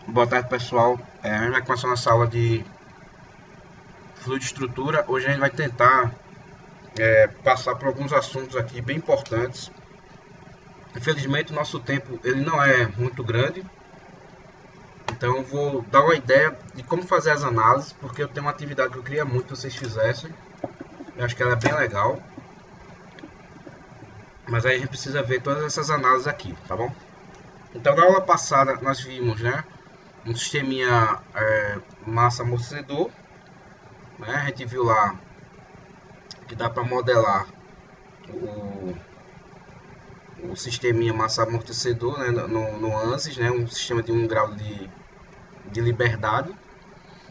Boa tarde, pessoal. A gente vai começar nossa aula de fluido de estrutura. Hoje a gente vai tentar passar por alguns assuntos aqui bem importantes. Infelizmente, o nosso tempo ele não é muito grande, então eu vou dar uma ideia de como fazer as análises, porque eu tenho uma atividade que eu queria muito que vocês fizessem. Eu acho que ela é bem legal, mas aí a gente precisa ver todas essas análises aqui, tá bom? Então, na aula passada, nós vimos, né, um sisteminha massa amortecedor, né? A gente viu lá que dá para modelar o, o sisteminha massa amortecedor, né, no ANSYS, né, um sistema de 1 grau de liberdade,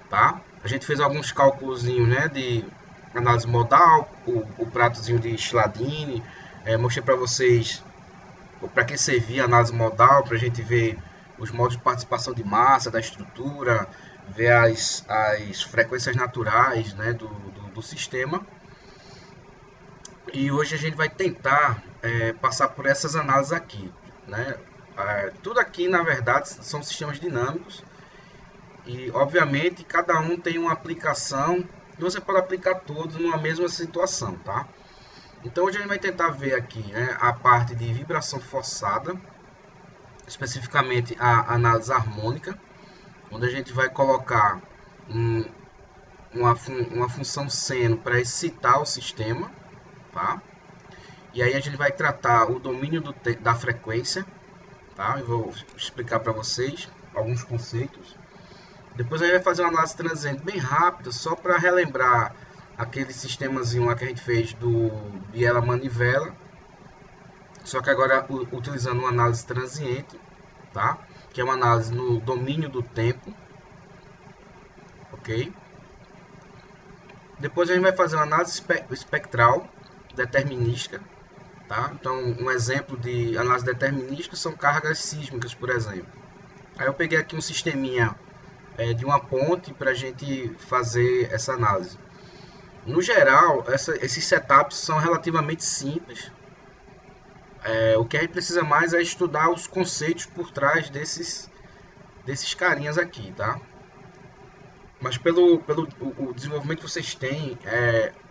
tá? A gente fez alguns cálculos, né, de análise modal, o pratozinho de Chladni, mostrei para vocês para que servia a análise modal, para a gente ver os modos de participação de massa da estrutura, ver as frequências naturais, né, do sistema. E hoje a gente vai tentar passar por essas análises aqui, né? Tudo aqui, na verdade, são sistemas dinâmicos e, obviamente, cada um tem uma aplicação e você pode aplicar todos numa mesma situação, tá? Então, hoje a gente vai tentar ver aqui, né, a parte de vibração forçada, especificamente a análise harmônica, onde a gente vai colocar uma função seno para excitar o sistema, tá? E aí a gente vai tratar o domínio da frequência, tá? Eu vou explicar para vocês alguns conceitos. Depois a gente vai fazer uma análise transiente bem rápida, só para relembrar aquele sistemazinho lá que a gente fez do biela-manivela, só que agora utilizando uma análise transiente, tá? Que é uma análise no domínio do tempo, ok? Depois a gente vai fazer uma análise espectral determinística, tá? Então, um exemplo de análise determinística são cargas sísmicas, por exemplo. Aí eu peguei aqui um sisteminha de uma ponte para a gente fazer essa análise. No geral, esses setups são relativamente simples. O que a gente precisa mais é estudar os conceitos por trás desses carinhas aqui, tá? Mas pelo o desenvolvimento que vocês têm,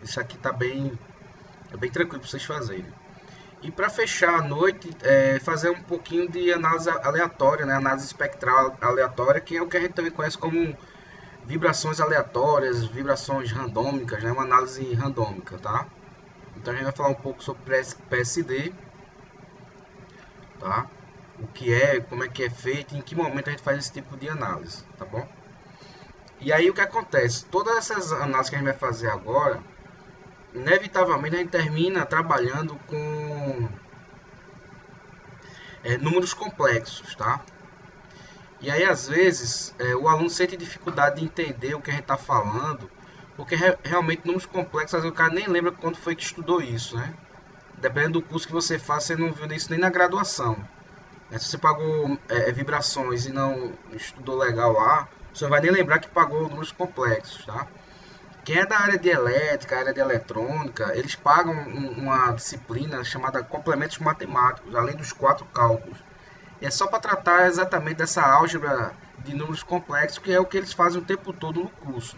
isso aqui tá é bem tranquilo para vocês fazerem. E para fechar a noite, fazer um pouquinho de análise aleatória, né? Análise espectral aleatória, que é o que a gente também conhece como vibrações aleatórias, vibrações randômicas, né? Uma análise randômica, tá? Então a gente vai falar um pouco sobre PSD, tá? O que é, como é que é feito, em que momento a gente faz esse tipo de análise, tá bom? E aí o que acontece? Todas essas análises que a gente vai fazer agora, inevitavelmente a gente termina trabalhando com números complexos, tá? E aí às vezes o aluno sente dificuldade de entender o que a gente está falando, porque realmente números complexos, às vezes o cara nem lembra quando foi que estudou isso, né? Dependendo do curso que você faz, você não viu isso nem na graduação. Se você pagou vibrações e não estudou legal lá, você não vai nem lembrar que pagou números complexos, tá? Quem é da área de elétrica, área de eletrônica, eles pagam uma disciplina chamada complementos matemáticos, além dos 4 cálculos. E é só para tratar exatamente dessa álgebra de números complexos, que é o que eles fazem o tempo todo no curso.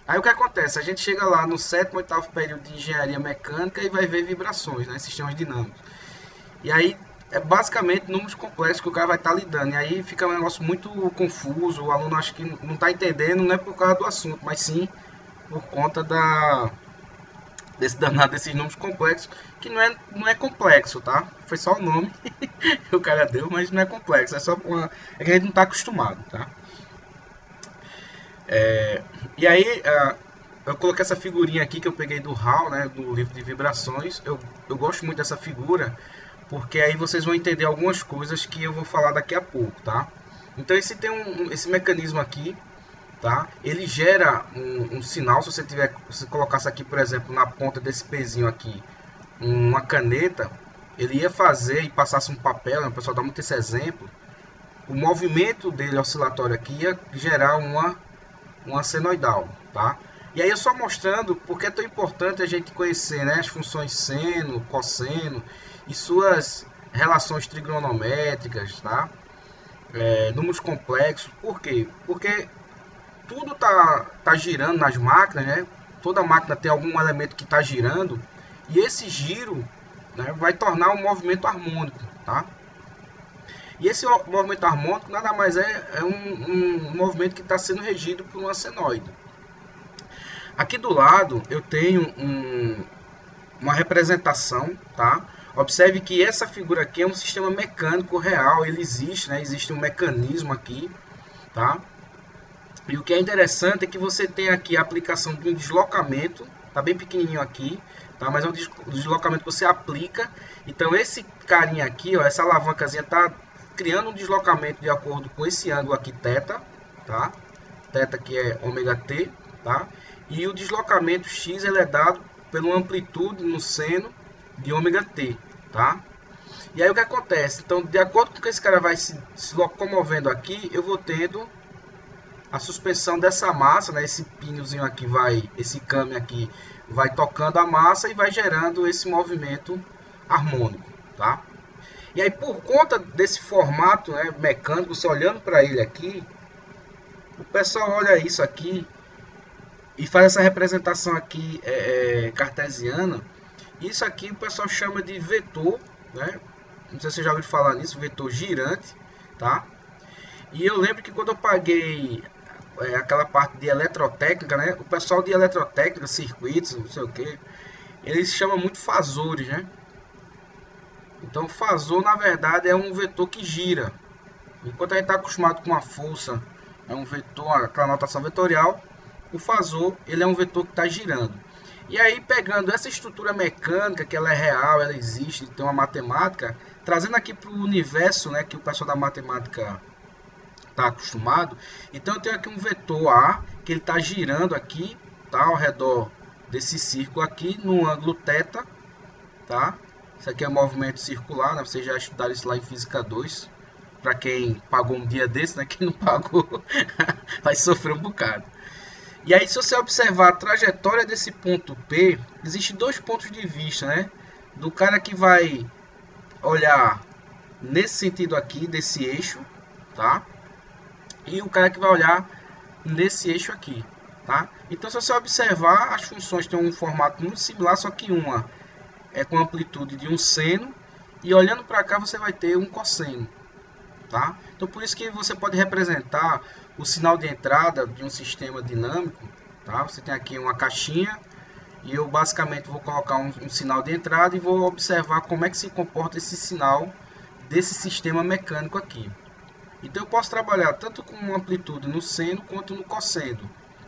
Aí o que acontece? A gente chega lá no 7º, 8º período de engenharia mecânica e vai ver vibrações, né, sistemas dinâmicos. E aí é basicamente números complexos que o cara vai estar lidando. E aí fica um negócio muito confuso, o aluno acha que não está entendendo, não é por causa do assunto, mas sim por conta desse danado desses números complexos, que não é complexo, tá? Foi só o nome que o cara deu, mas não é complexo, é que a gente não está acostumado, tá? E aí eu coloquei essa figurinha aqui que eu peguei do HAL, né, do livro de vibrações. Eu gosto muito dessa figura, porque aí vocês vão entender algumas coisas que eu vou falar daqui a pouco, tá? Então esse mecanismo aqui, tá? Ele gera um sinal. Se colocasse aqui, por exemplo, na ponta desse pezinho aqui, uma caneta, ele ia fazer e passasse um papel, né? O pessoal dá muito esse exemplo. O movimento dele oscilatório aqui ia gerar uma senoidal, tá? E aí eu só mostrando porque é tão importante a gente conhecer, né, as funções seno, cosseno e suas relações trigonométricas, tá? números complexos. Por quê? Porque tudo tá girando nas máquinas, né? Toda máquina tem algum elemento que está girando e esse giro, né, vai tornar um movimento harmônico, tá? E esse movimento harmônico nada mais é um movimento que está sendo regido por uma senoide. Aqui do lado eu tenho uma representação, tá? Observe que essa figura aqui é um sistema mecânico real, ele existe, né? Existe um mecanismo aqui, tá? E o que é interessante é que você tem aqui a aplicação de um deslocamento, tá bem pequenininho aqui, tá? Mas é um deslocamento que você aplica. Então esse carinha aqui, ó, essa alavancazinha tá criando um deslocamento de acordo com esse ângulo aqui, θ, tá? Θ que é ômega t, tá? E o deslocamento x ele é dado pela amplitude no seno de ômega t, tá? E aí o que acontece? Então, de acordo com que esse cara vai se locomovendo aqui, eu vou tendo a suspensão dessa massa, né? Esse pinozinho aqui esse câmbio aqui vai tocando a massa e vai gerando esse movimento harmônico, tá? E aí por conta desse formato, né, mecânico, você olhando para ele aqui, o pessoal olha isso aqui e faz essa representação aqui cartesiana. Isso aqui o pessoal chama de vetor, né? Não sei se você já ouviu falar nisso, vetor girante, tá? E eu lembro que quando eu paguei aquela parte de eletrotécnica, né? O pessoal de eletrotécnica, circuitos, não sei o que, eles chamam muito fasores, né? Então, fasor na verdade é um vetor que gira. Enquanto a gente está acostumado com uma força, é um vetor, aquela notação vetorial, o fasor ele é um vetor que está girando. E aí, pegando essa estrutura mecânica, que ela é real, ela existe, tem uma matemática, trazendo aqui para o universo, né, que o pessoal da matemática está acostumado. Então, eu tenho aqui um vetor A, que ele está girando aqui, tá, ao redor desse círculo aqui, no ângulo θ, tá? Isso aqui é movimento circular, né? Vocês já estudaram isso lá em Física 2. Para quem pagou um dia desse, né? Quem não pagou vai sofrer um bocado. E aí, se você observar a trajetória desse ponto P, existem dois pontos de vista, né? Do cara que vai olhar nesse sentido aqui, desse eixo, tá? E o cara que vai olhar nesse eixo aqui, tá? Então, se você observar, as funções têm um formato muito similar, só que uma é com amplitude de um seno e olhando para cá você vai ter um cosseno, tá? Então por isso que você pode representar o sinal de entrada de um sistema dinâmico, tá? Você tem aqui uma caixinha e eu basicamente vou colocar um sinal de entrada e vou observar como é que se comporta esse sinal desse sistema mecânico aqui. Então eu posso trabalhar tanto com amplitude no seno quanto no cosseno,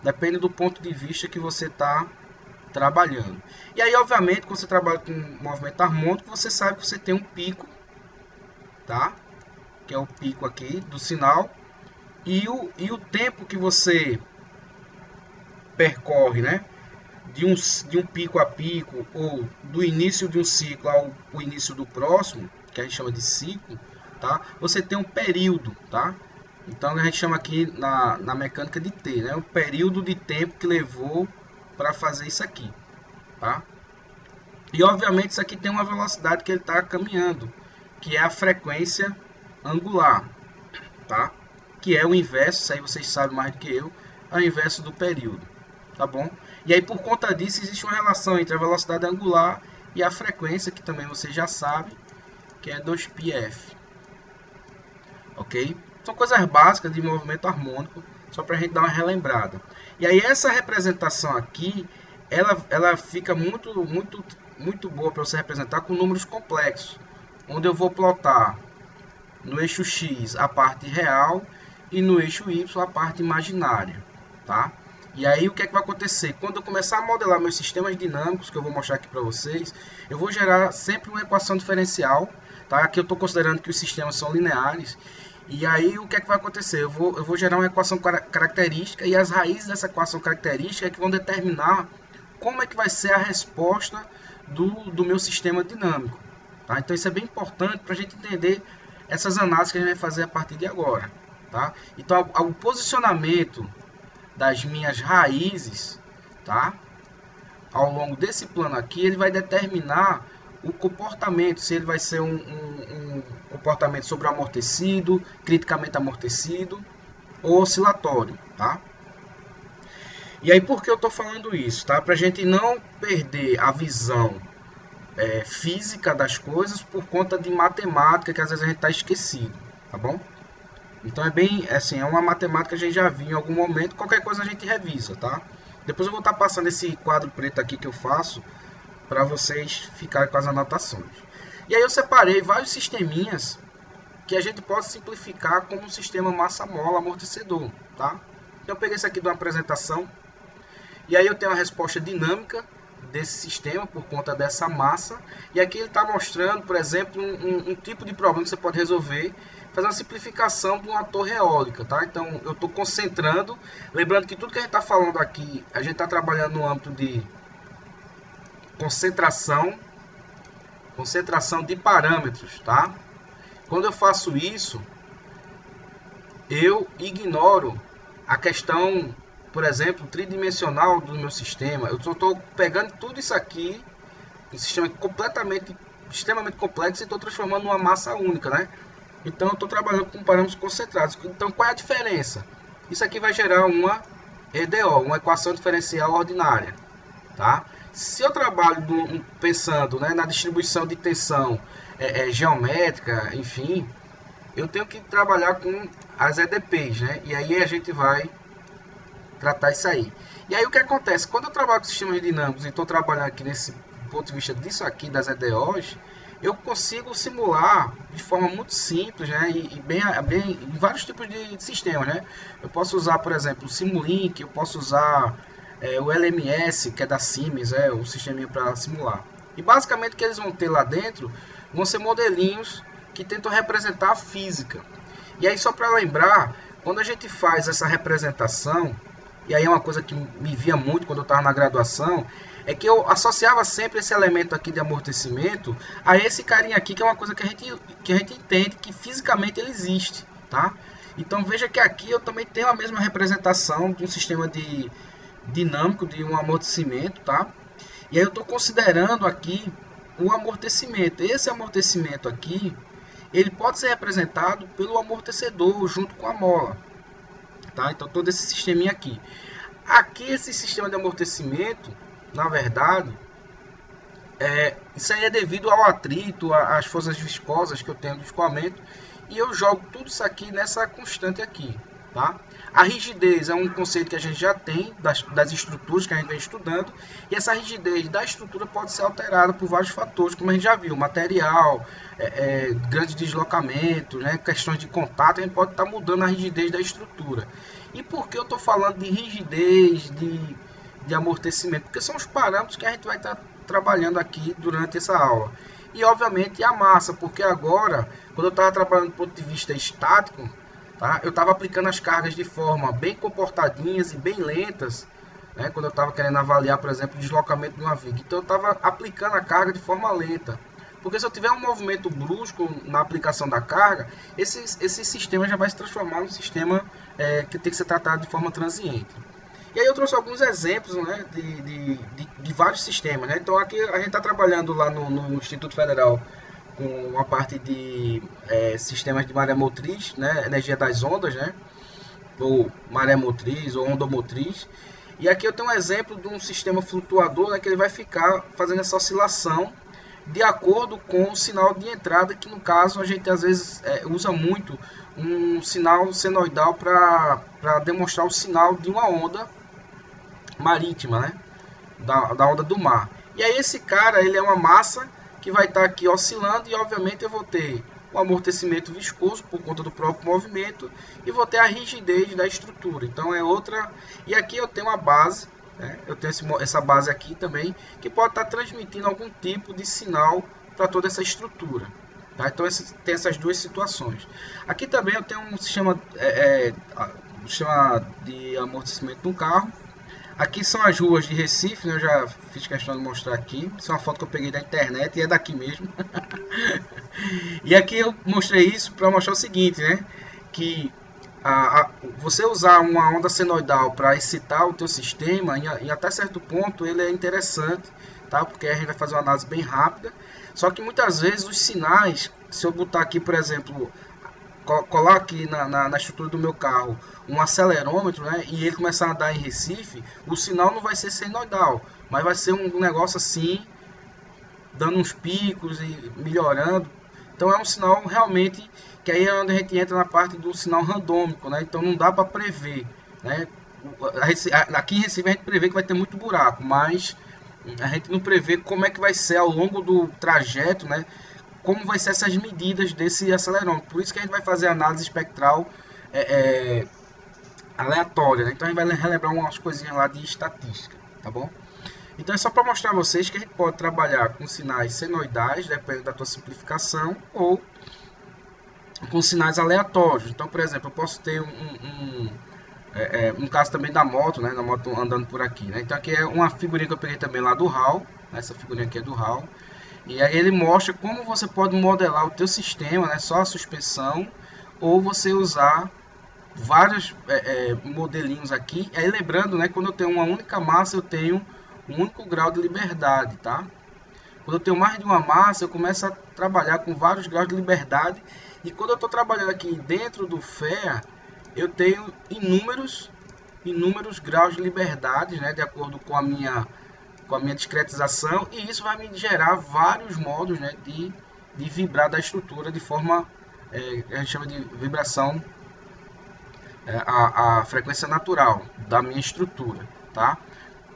depende do ponto de vista que você está trabalhando. E aí, obviamente, quando você trabalha com movimento harmônico, você sabe que você tem um pico, tá? Que é o pico aqui do sinal. E o tempo que você percorre, né? De um pico a pico, ou do início de um ciclo ao início do próximo, que a gente chama de ciclo, tá? Você tem um período, tá? Então, a gente chama aqui na mecânica de T, né? O período de tempo que levou para fazer isso aqui, tá? E obviamente isso aqui tem uma velocidade que ele está caminhando, que é a frequência angular, tá? Que é o inverso, isso aí vocês sabem mais do que eu, é o inverso do período, tá bom? E aí por conta disso existe uma relação entre a velocidade angular e a frequência, que também vocês já sabem, que é 2πf, ok? São coisas básicas de movimento harmônico, só para a gente dar uma relembrada. E aí essa representação aqui, ela fica muito boa para você representar com números complexos, onde eu vou plotar no eixo X a parte real e no eixo Y a parte imaginária, tá? E aí o que é que vai acontecer? Quando eu começar a modelar meus sistemas dinâmicos, que eu vou mostrar aqui para vocês, eu vou gerar sempre uma equação diferencial, tá? Aqui eu estou considerando que os sistemas são lineares. E aí o que é que vai acontecer? Eu vou gerar uma equação característica e as raízes dessa equação característica é que vão determinar como é que vai ser a resposta do meu sistema dinâmico, tá? Então isso é bem importante para a gente entender essas análises que a gente vai fazer a partir de agora, tá? Então o posicionamento das minhas raízes, tá? Ao longo desse plano aqui, ele vai determinar o comportamento, se ele vai ser um comportamento sobre amortecido, criticamente amortecido ou oscilatório, tá? E aí por que eu estou falando isso, tá? Para a gente não perder a visão física das coisas por conta de matemática que às vezes a gente está esquecido, tá bom? Então é bem, assim, é uma matemática que a gente já viu em algum momento, qualquer coisa a gente revisa, tá? Depois eu vou estar passando esse quadro preto aqui que eu faço para vocês ficarem com as anotações. E aí eu separei vários sisteminhas que a gente pode simplificar como um sistema massa-mola amortecedor, tá? Então eu peguei isso aqui de uma apresentação e aí eu tenho a resposta dinâmica desse sistema por conta dessa massa. E aqui ele está mostrando, por exemplo, um tipo de problema que você pode resolver fazendo uma simplificação de uma torre eólica, tá? Então eu estou concentrando, lembrando que tudo que a gente está falando aqui, a gente está trabalhando no âmbito de concentração de parâmetros, tá? Quando eu faço isso, eu ignoro a questão, por exemplo, tridimensional do meu sistema. Eu só estou pegando tudo isso aqui, um sistema extremamente complexo, e estou transformando numa massa única, né? Então eu estou trabalhando com parâmetros concentrados. Então qual é a diferença? Isso aqui vai gerar uma EDO, uma equação diferencial ordinária, tá? Se eu trabalho pensando, né, na distribuição de tensão geométrica, enfim, eu tenho que trabalhar com as EDPs, né? E aí a gente vai tratar isso aí. E aí o que acontece? Quando eu trabalho com sistemas dinâmicos e estou trabalhando aqui nesse ponto de vista disso aqui, das EDOs, eu consigo simular de forma muito simples, né? E bem vários tipos de sistemas, né? Eu posso usar, por exemplo, o Simulink, eu posso usar o LMS, que é da Siemens, o sisteminha para simular. E basicamente o que eles vão ter lá dentro vão ser modelinhos que tentam representar a física. E aí só para lembrar, quando a gente faz essa representação, e aí é uma coisa que me via muito quando eu estava na graduação, é que eu associava sempre esse elemento aqui de amortecimento a esse carinha aqui, que é uma coisa que a gente entende que fisicamente ele existe, tá? Então veja que aqui eu também tenho a mesma representação de um sistema dinâmico, de um amortecimento, tá? E aí eu estou considerando aqui o amortecimento. Esse amortecimento aqui, ele pode ser representado pelo amortecedor junto com a mola, tá? Então todo esse sisteminha aqui. Aqui esse sistema de amortecimento, na verdade, isso aí é devido ao atrito, às forças viscosas que eu tenho do escoamento, e eu jogo tudo isso aqui nessa constante aqui, tá? A rigidez é um conceito que a gente já tem das estruturas que a gente vem estudando, e essa rigidez da estrutura pode ser alterada por vários fatores, como a gente já viu, material, grandes deslocamentos, né, questões de contato, a gente pode estar mudando a rigidez da estrutura. E por que eu estou falando de rigidez, de amortecimento? Porque são os parâmetros que a gente vai estar trabalhando aqui durante essa aula. E obviamente a massa, porque agora, quando eu estava trabalhando do ponto de vista estático, tá, eu estava aplicando as cargas de forma bem comportadinhas e bem lentas, né, quando eu estava querendo avaliar, por exemplo, o deslocamento de uma viga. Então eu estava aplicando a carga de forma lenta. Porque se eu tiver um movimento brusco na aplicação da carga, esse sistema já vai se transformar num sistema que tem que ser tratado de forma transiente. E aí eu trouxe alguns exemplos, né, de vários sistemas, né? Então aqui a gente está trabalhando lá no Instituto Federal com a parte de sistemas de maré motriz, né, energia das ondas, né, ou maré motriz ou ondomotriz. E aqui eu tenho um exemplo de um sistema flutuador, né, que ele vai ficar fazendo essa oscilação de acordo com o sinal de entrada, que no caso a gente às vezes usa muito um sinal senoidal para demonstrar o sinal de uma onda marítima, né? Da onda do mar. E aí esse cara, ele é uma massa que vai estar aqui oscilando, e obviamente eu vou ter o amortecimento viscoso por conta do próprio movimento, e vou ter a rigidez da estrutura. Então é outra. E aqui eu tenho a base, né? Eu tenho essa base aqui também, que pode estar transmitindo algum tipo de sinal para toda essa estrutura, tá? Então tem essas duas situações. Aqui também eu tenho um sistema de amortecimento do carro. Aqui são as ruas de Recife, né? Eu já fiz questão de mostrar aqui. Isso é uma foto que eu peguei da internet e é daqui mesmo. E aqui eu mostrei isso para mostrar o seguinte, né? Que você usar uma onda senoidal para excitar o teu sistema, em até certo ponto ele é interessante, tá? Porque a gente vai fazer uma análise bem rápida. Só que muitas vezes os sinais, se eu botar aqui, por exemplo, colar aqui na estrutura do meu carro um acelerômetro, né, e ele começar a andar em Recife, o sinal não vai ser senoidal, mas vai ser um negócio assim, dando uns picos e melhorando. Então é um sinal realmente que aí é onde a gente entra na parte do sinal randômico, né? Então não dá para prever, né? Aqui em Recife a gente prevê que vai ter muito buraco, mas a gente não prevê como é que vai ser ao longo do trajeto, né? Como vai ser essas medidas desse acelerômetro. Por isso que a gente vai fazer análise espectral aleatória, né? Então a gente vai relembrar umas coisinhas lá de estatística, tá bom? Então é só para mostrar a vocês que a gente pode trabalhar com sinais senoidais, dependendo da tua simplificação, ou com sinais aleatórios. Então, por exemplo, eu posso ter um caso também da moto, né? Da moto andando por aqui, né? Então aqui é uma figurinha que eu peguei também lá do HAL. Essa figurinha aqui é do HAL. E aí ele mostra como você pode modelar o teu sistema, né? Só a suspensão, ou você usar vários modelinhos aqui. Aí lembrando, né? Quando eu tenho uma única massa, eu tenho um único grau de liberdade, tá? Quando eu tenho mais de uma massa, eu começo a trabalhar com vários graus de liberdade. E quando eu estou trabalhando aqui dentro do FEA, eu tenho inúmeros graus de liberdade, né, de acordo com a minha discretização, e isso vai me gerar vários modos, né, de vibrar da estrutura de forma, a gente chama de vibração, a frequência natural da minha estrutura, tá?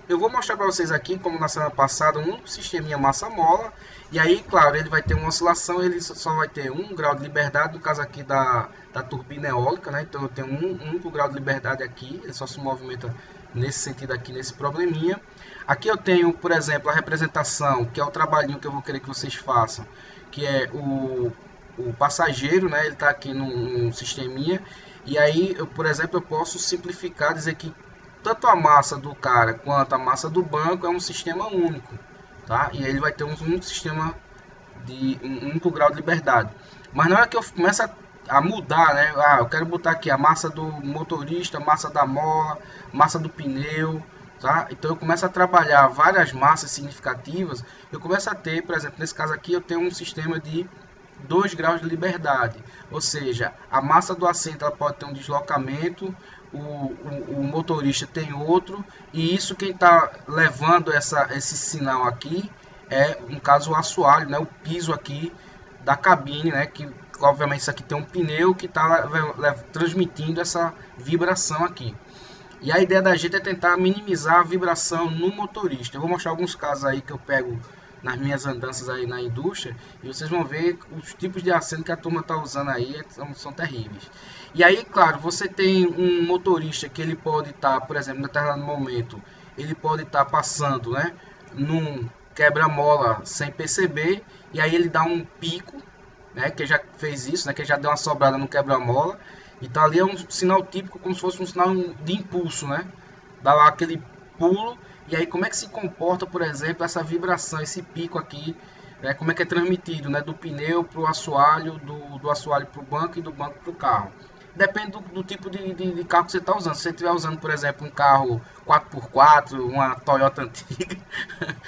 Eu vou mostrar para vocês aqui, como na semana passada, um sisteminha massa-mola. E aí, claro, ele vai ter uma oscilação, ele só vai ter 1 grau de liberdade, no caso aqui da turbina eólica, né? Então eu tenho um único grau de liberdade aqui, ele só se movimenta nesse sentido aqui, nesse probleminha. Aqui eu tenho, por exemplo, a representação, que é o trabalhinho que eu vou querer que vocês façam, que é o passageiro, né? Ele está aqui num sisteminha. E aí, por exemplo, eu posso simplificar, dizer que tanto a massa do cara quanto a massa do banco é um sistema único, tá? E aí ele vai ter um único sistema de um único grau de liberdade. Mas na hora que eu começo a mudar, né? Eu quero botar aqui a massa do motorista, massa da mola, massa do pneu, tá? Então eu começo a trabalhar várias massas significativas. Eu começo a ter, por exemplo, nesse caso aqui eu tenho um sistema de 2 graus de liberdade, ou seja, a massa do assento ela pode ter um deslocamento, o motorista tem outro, e isso quem está levando esse sinal aqui é, no caso, o assoalho, né, o piso aqui da cabine, né, que obviamente isso aqui tem um pneu que está transmitindo essa vibração aqui. E a ideia da gente é tentar minimizar a vibração no motorista. Eu vou mostrar alguns casos aí que eu pego nas minhas andanças aí na indústria, e vocês vão ver os tipos de assento que a turma está usando aí, são terríveis. E aí, claro, você tem um motorista que ele pode estar, por exemplo, em determinado momento, ele pode estar passando, né, num quebra-mola sem perceber, e aí ele dá um pico, né, que já fez isso, né, que já deu uma sobrada no quebra-mola, então ali é um sinal típico, como se fosse um sinal de impulso, né, dá lá aquele pulo. E aí como é que se comporta, por exemplo, essa vibração, esse pico aqui, né, como é que é transmitido, né, do pneu para o assoalho, do assoalho para o banco e do banco para o carro. Depende do tipo de carro que você está usando. Se você estiver usando, por exemplo, um carro 4x4, uma Toyota antiga,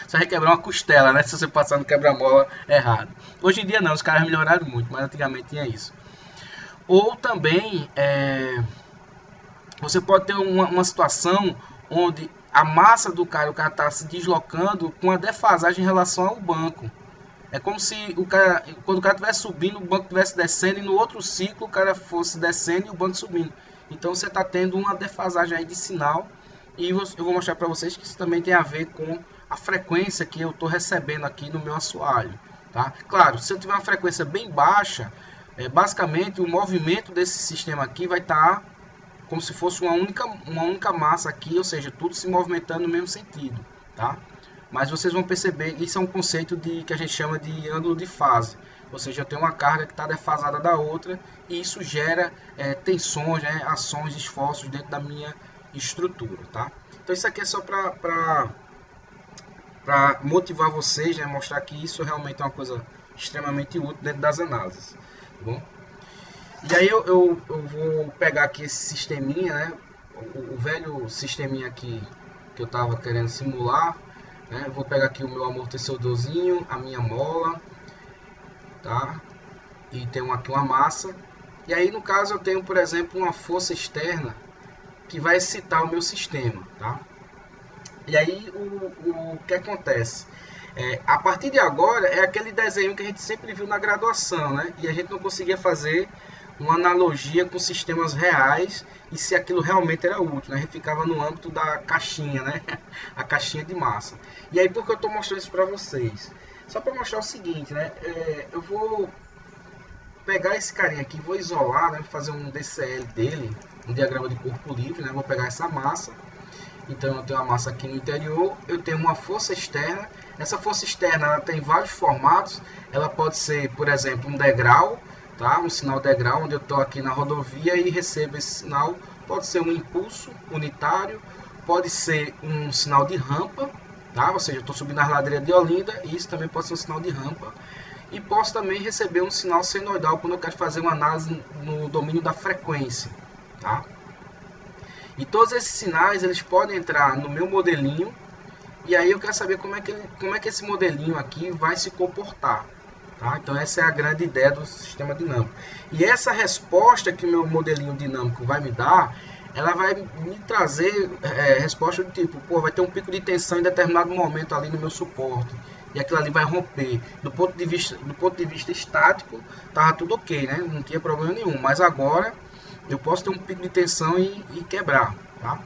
você vai quebrar uma costela, né, se você passar no quebra-mola errado. Hoje em dia não, os caras melhoraram muito, mas antigamente tinha isso. Ou também, você pode ter uma situação onde a massa do cara, o cara está se deslocando com a defasagem em relação ao banco. É como se quando o cara estivesse subindo, o banco estivesse descendo, e no outro ciclo o cara fosse descendo e o banco subindo. Então você está tendo uma defasagem aí de sinal, e eu vou mostrar para vocês que isso também tem a ver com a frequência que eu estou recebendo aqui no meu assoalho. Tá? Claro, se eu tiver uma frequência bem baixa, basicamente o movimento desse sistema aqui vai estar como se fosse uma única massa aqui, ou seja, tudo se movimentando no mesmo sentido, tá? Mas vocês vão perceber, isso é um conceito que a gente chama de ângulo de fase, ou seja, eu tenho uma carga que está defasada da outra, e isso gera tensões, né, ações, esforços dentro da minha estrutura, tá? Então isso aqui é só para motivar vocês, né, mostrar que isso realmente é uma coisa extremamente útil dentro das análises, tá bom? E aí eu vou pegar aqui esse sisteminha, né? O velho sisteminha aqui que eu estava querendo simular. né? Eu vou pegar aqui o meu amortecedorzinho, a minha mola, tá? E tenho aqui uma massa. E aí no caso eu tenho, por exemplo, uma força externa que vai excitar o meu sistema, tá? E aí o que acontece? A partir de agora é aquele desenho que a gente sempre viu na graduação, né? E a gente não conseguia fazer uma analogia com sistemas reais e se aquilo realmente era útil, né? A gente ficava no âmbito da caixinha, né? A caixinha de massa. E aí por que eu estou mostrando isso para vocês? Só para mostrar o seguinte, né? Eu vou pegar esse carinha aqui, vou isolar, né? Fazer um DCL dele, um diagrama de corpo livre, né? Vou pegar essa massa. Então eu tenho a massa aqui no interior, eu tenho uma força externa. Essa força externa ela tem vários formatos. Ela pode ser, por exemplo, um degrau, tá? Um sinal degrau, onde eu estou aqui na rodovia e recebo esse sinal. Pode ser um impulso unitário, pode ser um sinal de rampa, tá? Ou seja, eu estou subindo a ladeira de Olinda e isso também pode ser um sinal de rampa. E posso também receber um sinal senoidal quando eu quero fazer uma análise no domínio da frequência, tá? E todos esses sinais eles podem entrar no meu modelinho e aí eu quero saber como é que esse modelinho aqui vai se comportar. Tá? Então essa é a grande ideia do sistema dinâmico. E essa resposta que o meu modelinho dinâmico vai me dar, ela vai me trazer resposta do tipo, pô, vai ter um pico de tensão em determinado momento ali no meu suporte. E aquilo ali vai romper. Do ponto de vista estático, estava tudo ok, né? Não tinha problema nenhum. Mas agora eu posso ter um pico de tensão e quebrar, tá?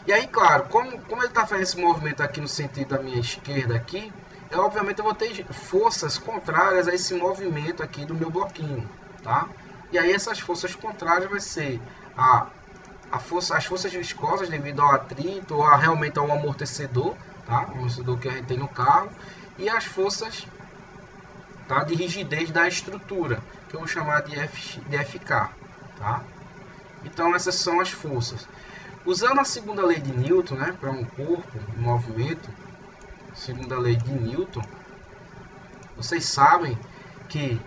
E aí, claro, como ele está fazendo esse movimento aqui no sentido da minha esquerda aqui, obviamente eu vou ter forças contrárias a esse movimento aqui do meu bloquinho, tá? E aí essas forças contrárias vai ser as forças viscosas devido ao atrito ou realmente ao amortecedor, tá? O amortecedor que a gente tem no carro, e as forças, tá, de rigidez da estrutura, que eu vou chamar de FK, tá? Então essas são as forças. Usando a segunda lei de Newton, né, para um corpo em movimento, segunda lei de Newton, vocês sabem que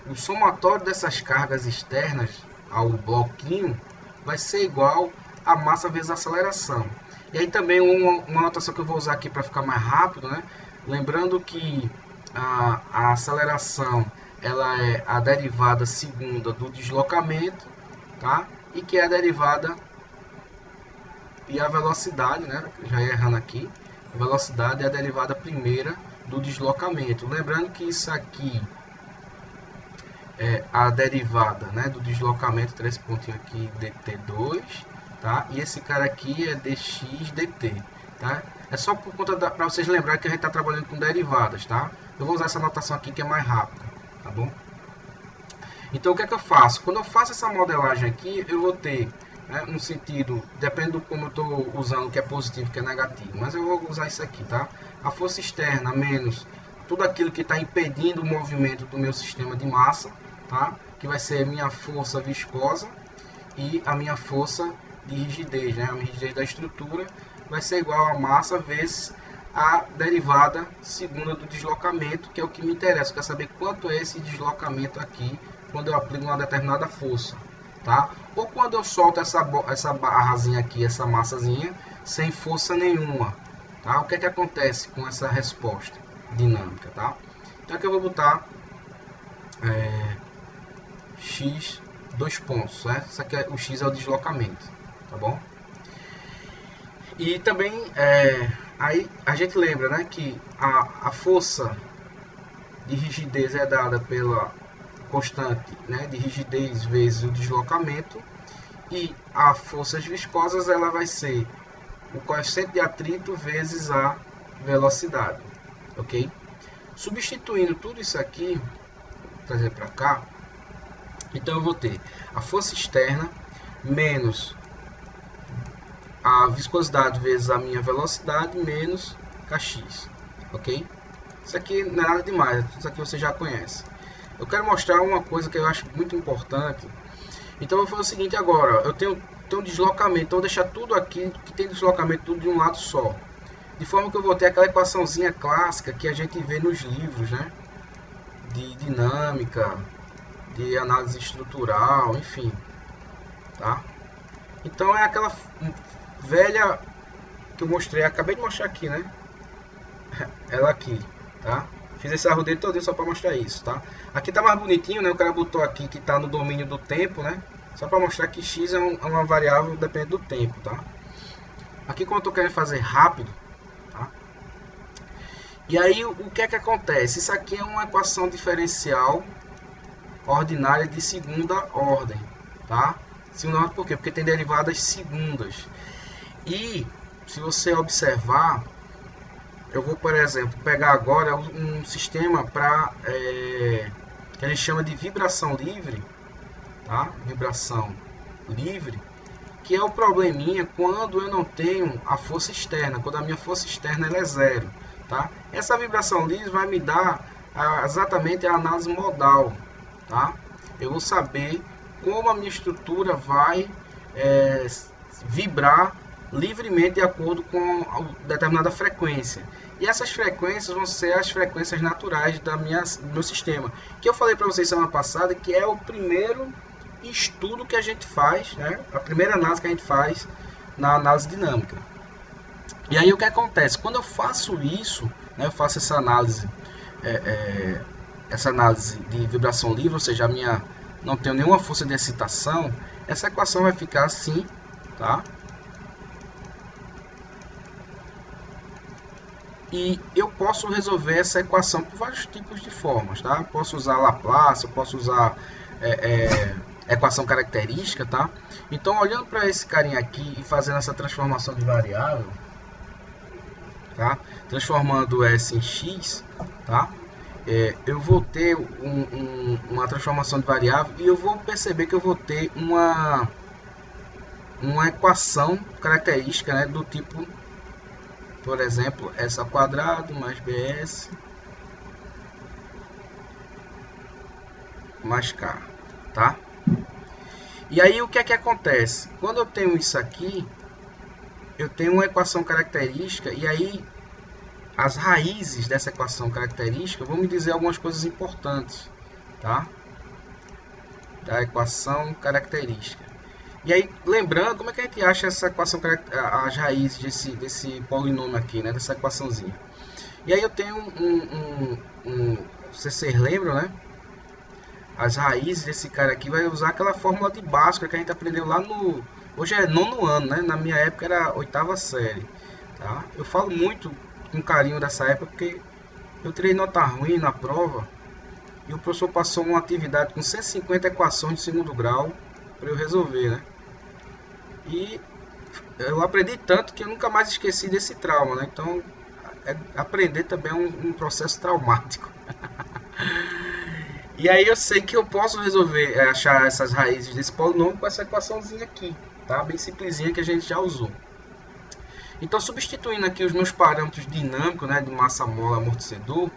o somatório dessas cargas externas ao bloquinho vai ser igual a massa vezes a aceleração. E aí também uma notação que eu vou usar aqui para ficar mais rápido, né? Lembrando que a aceleração ela é a derivada segunda do deslocamento, tá? E que é a derivada e a velocidade, né? Já errando aqui, a velocidade é a derivada primeira do deslocamento. Lembrando que isso aqui é a derivada, né, do deslocamento, 3 pontinhos aqui, dt2, tá? E esse cara aqui é dx dt, tá? É só por conta para vocês lembrarem que a gente está trabalhando com derivadas, tá? Eu vou usar essa notação aqui que é mais rápida, tá bom? Então o que é que eu faço? Quando eu faço essa modelagem aqui, eu vou ter, né, um sentido, depende do como eu estou usando, que é positivo, que é negativo, mas eu vou usar isso aqui, tá? A força externa menos tudo aquilo que está impedindo o movimento do meu sistema de massa, tá? Que vai ser a minha força viscosa e a minha força de rigidez, né? A rigidez da estrutura vai ser igual a massa vezes a derivada segunda do deslocamento, que é o que me interessa. Eu quero saber quanto é esse deslocamento aqui quando eu aplico uma determinada força, tá? Ou quando eu solto essa barrazinha aqui, essa massazinha, sem força nenhuma, tá? O que é que acontece com essa resposta dinâmica, tá? Então aqui eu vou botar x, 2 pontos, certo? Isso aqui o x é o deslocamento, tá bom? E também aí a gente lembra, né, que a força de rigidez é dada pela constante, né, de rigidez vezes o deslocamento, e a forças viscosas ela vai ser o coeficiente de atrito vezes a velocidade, ok? Substituindo tudo isso aqui, vou trazer para cá, então eu vou ter a força externa menos a viscosidade vezes a minha velocidade menos kx, ok? Isso aqui não é nada demais, isso aqui você já conhece. Eu quero mostrar uma coisa que eu acho muito importante. Então eu vou fazer o seguinte agora, eu tenho um deslocamento, então eu vou deixar tudo aqui que tem deslocamento tudo de um lado só. De forma que eu vou ter aquela equaçãozinha clássica que a gente vê nos livros, né? De dinâmica, de análise estrutural, enfim, tá? Então é aquela velha que eu mostrei, acabei de mostrar aqui, né? ela aqui, tá? Fiz esse arrudeio todinho só para mostrar isso, tá? Aqui tá mais bonitinho, né? O cara botou aqui que tá no domínio do tempo, né? Só para mostrar que x é uma variável depende do tempo, tá? Aqui como eu tô querendo fazer rápido, tá? E aí o que é que acontece? Isso aqui é uma equação diferencial ordinária de segunda ordem, tá? Segunda ordem por quê? Porque tem derivadas segundas. E se você observar, eu vou, por exemplo, pegar agora um sistema para que a gente chama de vibração livre, tá? Vibração livre, que é o probleminha quando eu não tenho a força externa, quando a minha força externa ela é zero, tá? Essa vibração livre vai me dar exatamente a análise modal, tá? Eu vou saber como a minha estrutura vai vibrar livremente de acordo com determinada frequência. E essas frequências vão ser as frequências naturais do meu sistema. Que eu falei para vocês semana passada que é o primeiro estudo que a gente faz, né? A primeira análise que a gente faz na análise dinâmica. E aí o que acontece? Quando eu faço isso, né, eu faço essa análise de vibração livre, ou seja, não tenho nenhuma força de excitação, essa equação vai ficar assim, tá? E eu posso resolver essa equação por vários tipos de formas, tá? Eu posso usar Laplace, eu posso usar equação característica, tá? Então, olhando para esse carinha aqui e fazendo essa transformação de variável, tá? Transformando S em X, tá? Eu vou ter uma transformação de variável e eu vou perceber que eu vou ter uma equação característica, né, do tipo, por exemplo, S ao quadrado mais BS mais K, tá? E aí o que é que acontece? Quando eu tenho isso aqui, eu tenho uma equação característica e aí as raízes dessa equação característica vão me dizer algumas coisas importantes, tá? Da equação característica. E aí, lembrando, como é que a gente acha essa equação, as raízes desse polinômio aqui, né? Dessa equaçãozinha. E aí eu tenho vocês lembram, né? As raízes desse cara aqui vai usar aquela fórmula de Bhaskara que a gente aprendeu lá no... Hoje é nono ano, né? Na minha época era oitava série, tá? Eu falo muito com carinho dessa época porque eu tirei nota ruim na prova e o professor passou uma atividade com 150 equações de segundo grau para eu resolver, né? E eu aprendi tanto que eu nunca mais esqueci desse trauma, né? Então, aprender também é um processo traumático. E aí eu sei que eu posso resolver, achar essas raízes desse polinômio com essa equaçãozinha aqui, tá? Bem simplesinha que a gente já usou. Então, substituindo aqui os meus parâmetros dinâmicos, né, de massa, mola, amortecedor,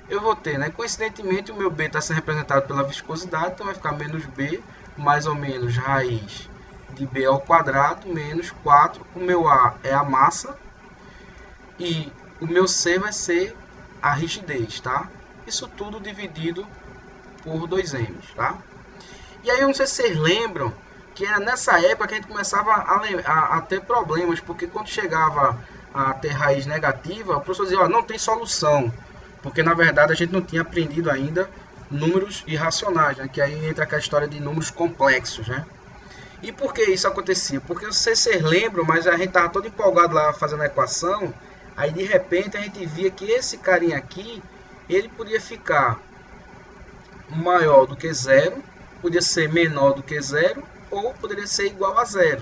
eu vou ter, né, coincidentemente, o meu B está sendo representado pela viscosidade, então vai ficar menos B, mais ou menos raiz de B ao quadrado, menos 4. O meu A é a massa e o meu C vai ser a rigidez, tá? Isso tudo dividido por 2m, tá? E aí, eu não sei se vocês lembram que era nessa época que a gente começava a ter problemas, porque quando chegava a ter raiz negativa, o professor dizia, ó, não tem solução, porque na verdade a gente não tinha aprendido ainda números irracionais, né? Que aí entra aquela história de números complexos, né? E por que isso acontecia? Porque não sei se vocês lembram, mas a gente estava todo empolgado lá fazendo a equação, aí de repente a gente via que esse carinha aqui, ele podia ficar maior do que zero, podia ser menor do que zero, ou poderia ser igual a zero,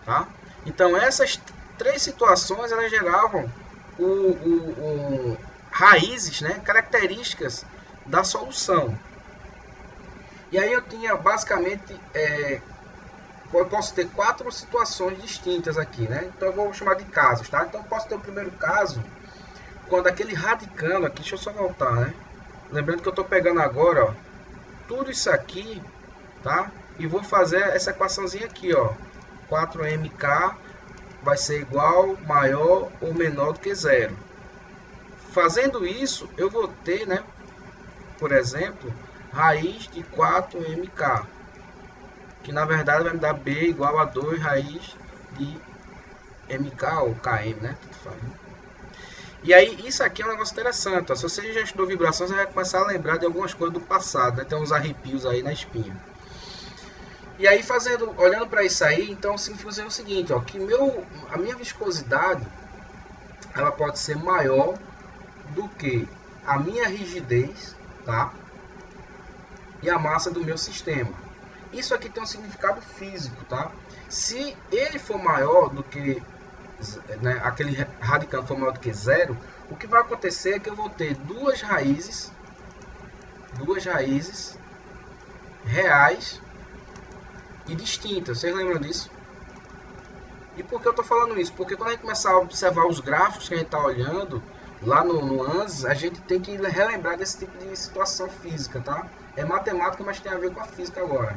tá? Então essas três situações elas geravam raízes, né, características da solução. E aí eu tinha basicamente eu posso ter 4 situações distintas aqui, né? Então eu vou chamar de casos, tá? Então eu posso ter o primeiro caso quando aquele radicando aqui, deixa eu só voltar, né? Lembrando que eu estou pegando agora, ó, tudo isso aqui, tá? E vou fazer essa equaçãozinha aqui, ó. 4mk vai ser igual, maior ou menor do que zero. Fazendo isso, eu vou ter, né, por exemplo, raiz de 4mk, que na verdade vai me dar b igual a 2 raiz de mk ou km, né? Tudo faz, né? E aí, isso aqui é um negócio interessante. Ó. Se você já estudou vibração, você vai começar a lembrar de algumas coisas do passado, né? Tem uns arrepios aí na espinha. E aí, olhando para isso aí, então significa o seguinte, ó, que a minha viscosidade, ela pode ser maior do que a minha rigidez, tá? E a massa do meu sistema. Isso aqui tem um significado físico, tá? Se ele for maior do que, né, aquele radicando for maior do que zero, o que vai acontecer é que eu vou ter duas raízes reais e distintas. Vocês lembram disso? E por que eu estou falando isso? Porque quando a gente começar a observar os gráficos que a gente está olhando lá no ANSYS, a gente tem que relembrar desse tipo de situação física, tá? É matemática, mas tem a ver com a física agora.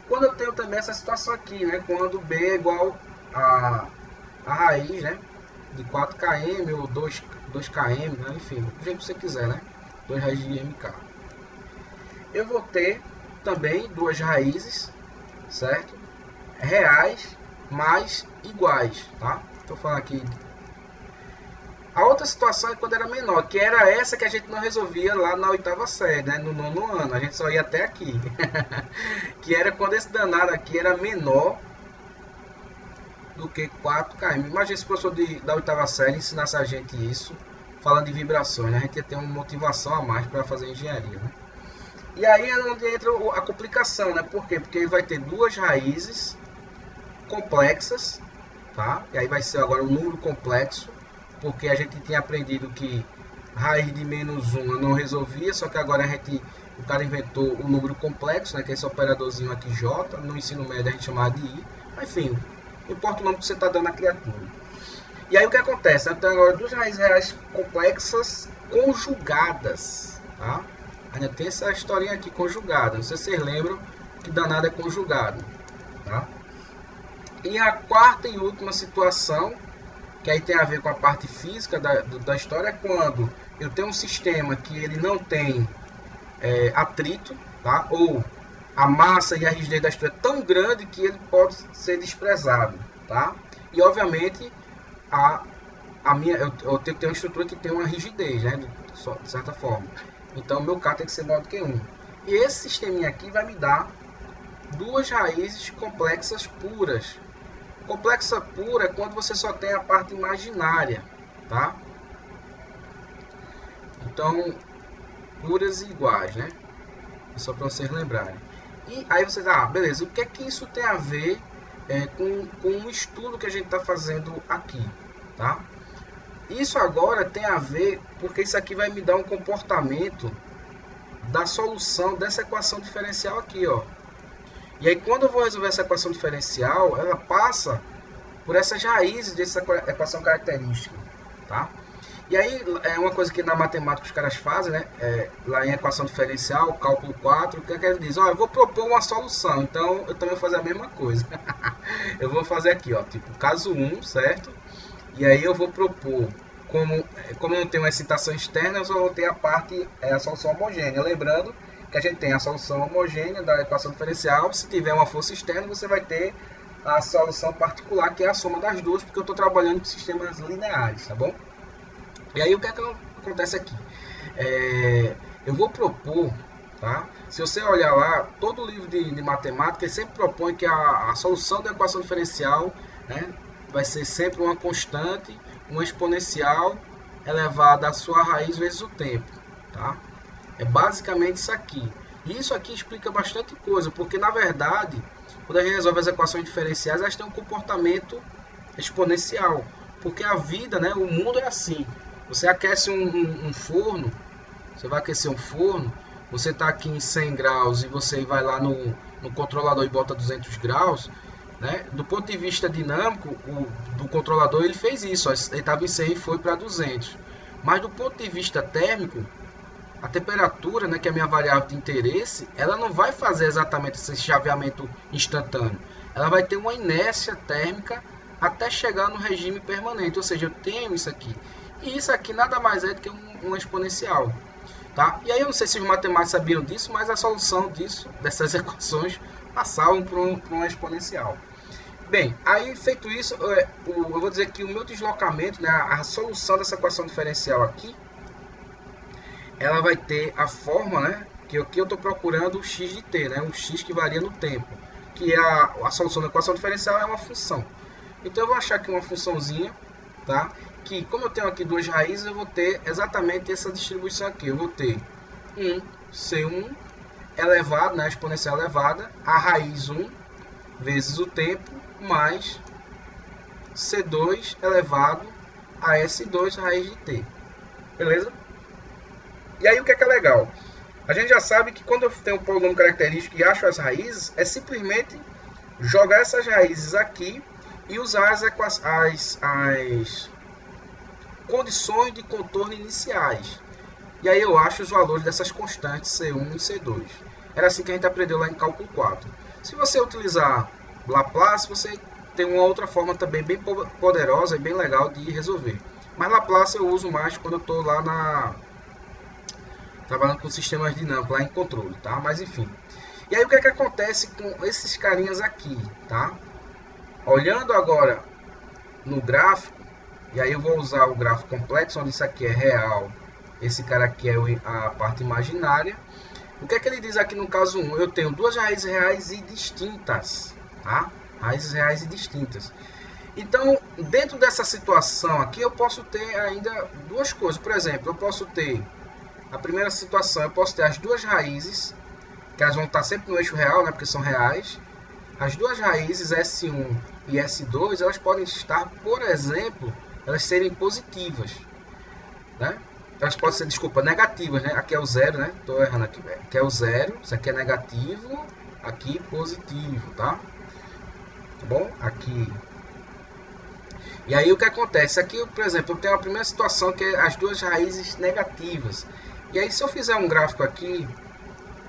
Quando eu tenho também essa situação aqui, né? Quando B é igual a raiz, né? De 4 km ou 2 km, né? Enfim, do jeito que você quiser, né? 2 raízes de MK. Eu vou ter também duas raízes, certo? Reais mais iguais, tá? Estou falando aqui. A outra situação é quando era menor, que era essa que a gente não resolvia lá na 8ª série, né? No 9º ano, a gente só ia até aqui. Que era quando esse danado aqui era menor do que 4 km. Imagina se o professor da 8ª série ensinasse a gente isso, falando de vibrações, né? A gente ia ter uma motivação a mais para fazer engenharia, né? E aí é onde entra a complicação, né? Por quê? Porque ele vai ter duas raízes complexas, tá? E aí vai ser agora um número complexo, porque a gente tinha aprendido que raiz de -1 eu não resolvia, só que agora o cara inventou o número complexo, né? Que é esse operadorzinho aqui J, no ensino médio a gente chamava de I, mas enfim, não importa o nome que você está dando à criatura. E aí o que acontece? Então agora duas raízes reais complexas conjugadas, tá? Ainda tem essa historinha aqui conjugada, não sei se vocês lembram que danado é conjugado, tá? E a quarta e última situação, que aí tem a ver com a parte física da história, é quando eu tenho um sistema que ele não tem atrito, tá? Ou a massa e a rigidez da estrutura é tão grande que ele pode ser desprezado, tá? E obviamente eu tenho que ter uma estrutura que tem uma rigidez, né? De certa forma. Então meu K tem que ser maior do que 1. E esse sisteminha aqui vai me dar duas raízes complexas puras. Complexa pura é quando você só tem a parte imaginária, tá? Então, puras e iguais, né? Só para vocês lembrarem. E aí vocês, beleza, o que é que isso tem a ver com o estudo que a gente está fazendo aqui, tá? Isso agora tem a ver, porque isso aqui vai me dar um comportamento da solução dessa equação diferencial aqui, ó. E aí quando eu vou resolver essa equação diferencial, ela passa por essas raízes dessa equação característica, tá? E aí é uma coisa que na matemática os caras fazem, né? Lá em equação diferencial, cálculo 4, o que é que ele diz? Ó, eu vou propor uma solução, então eu também vou fazer a mesma coisa. Eu vou fazer aqui, ó, tipo caso 1, certo? E aí eu vou propor, como eu não tenho uma excitação externa, eu só vou ter a solução homogênea. Lembrando que a gente tem a solução homogênea da equação diferencial. Se tiver uma força externa, você vai ter a solução particular, que é a soma das duas, porque eu estou trabalhando com sistemas lineares, tá bom? E aí o que é que acontece aqui? Eu vou propor, tá? Se você olhar lá, todo livro de matemática, ele sempre propõe que a solução da equação diferencial, né, vai ser sempre uma constante, uma exponencial elevada à sua raiz vezes o tempo, tá? É basicamente isso aqui. E isso aqui explica bastante coisa, porque na verdade, quando a gente resolve as equações diferenciais, elas têm um comportamento exponencial. Porque a vida, né, o mundo é assim. Você aquece um forno, você vai aquecer um forno, você está aqui em 100 graus e você vai lá no controlador e bota 200 graus, né? Do ponto de vista dinâmico, do controlador ele fez isso, ele estava em 100 e foi para 200. Mas do ponto de vista térmico, a temperatura, né, que é a minha variável de interesse, ela não vai fazer exatamente esse chaveamento instantâneo. Ela vai ter uma inércia térmica até chegar no regime permanente, ou seja, eu tenho isso aqui. E isso aqui nada mais é do que uma exponencial. Tá? E aí eu não sei se os matemáticos sabiam disso, mas a solução dessas equações passavam por uma exponencial. Bem, aí feito isso, eu vou dizer que o meu deslocamento, né, a solução dessa equação diferencial aqui, ela vai ter a forma, né, que aqui eu estou procurando o x de t, né, um x que varia no tempo, que é a solução da equação diferencial é uma função. Então eu vou achar aqui uma funçãozinha, tá, que como eu tenho aqui duas raízes, eu vou ter exatamente essa distribuição aqui. Eu vou ter C1 elevado, né, exponencial elevada, a raiz 1 vezes o tempo, mais C2 elevado a S2 raiz de t. Beleza? E aí o que é legal? A gente já sabe que quando eu tenho um polinômio característico e acho as raízes, é simplesmente jogar essas raízes aqui e usar as condições de contorno iniciais. E aí eu acho os valores dessas constantes C1 e C2. Era assim que a gente aprendeu lá em cálculo 4. Se você utilizar Laplace, você tem uma outra forma também bem poderosa e bem legal de resolver. Mas Laplace eu uso mais quando eu estou lá trabalhando com sistemas dinâmicos, lá em controle, tá? Mas enfim. E aí o que é que acontece com esses carinhas aqui, tá? Olhando agora no gráfico, e aí eu vou usar o gráfico complexo, onde isso aqui é real, esse cara aqui é a parte imaginária. O que é que ele diz aqui no caso 1? Eu tenho duas raízes reais e distintas, tá? Raízes reais e distintas. Então, dentro dessa situação aqui, eu posso ter ainda duas coisas. Por exemplo, eu posso ter, a primeira situação, eu posso ter as duas raízes, que elas vão estar sempre no eixo real, né, porque são reais. As duas raízes, S1 e S2, elas podem estar, por exemplo, elas serem positivas, né? Elas podem ser, desculpa, negativas, né? Aqui é o zero, né? Estou errando aqui. Aqui é o zero, isso aqui é negativo, aqui positivo, tá? Tá bom? Aqui. E aí o que acontece? Aqui, por exemplo, eu tenho a primeira situação que é as duas raízes negativas. E aí se eu fizer um gráfico aqui,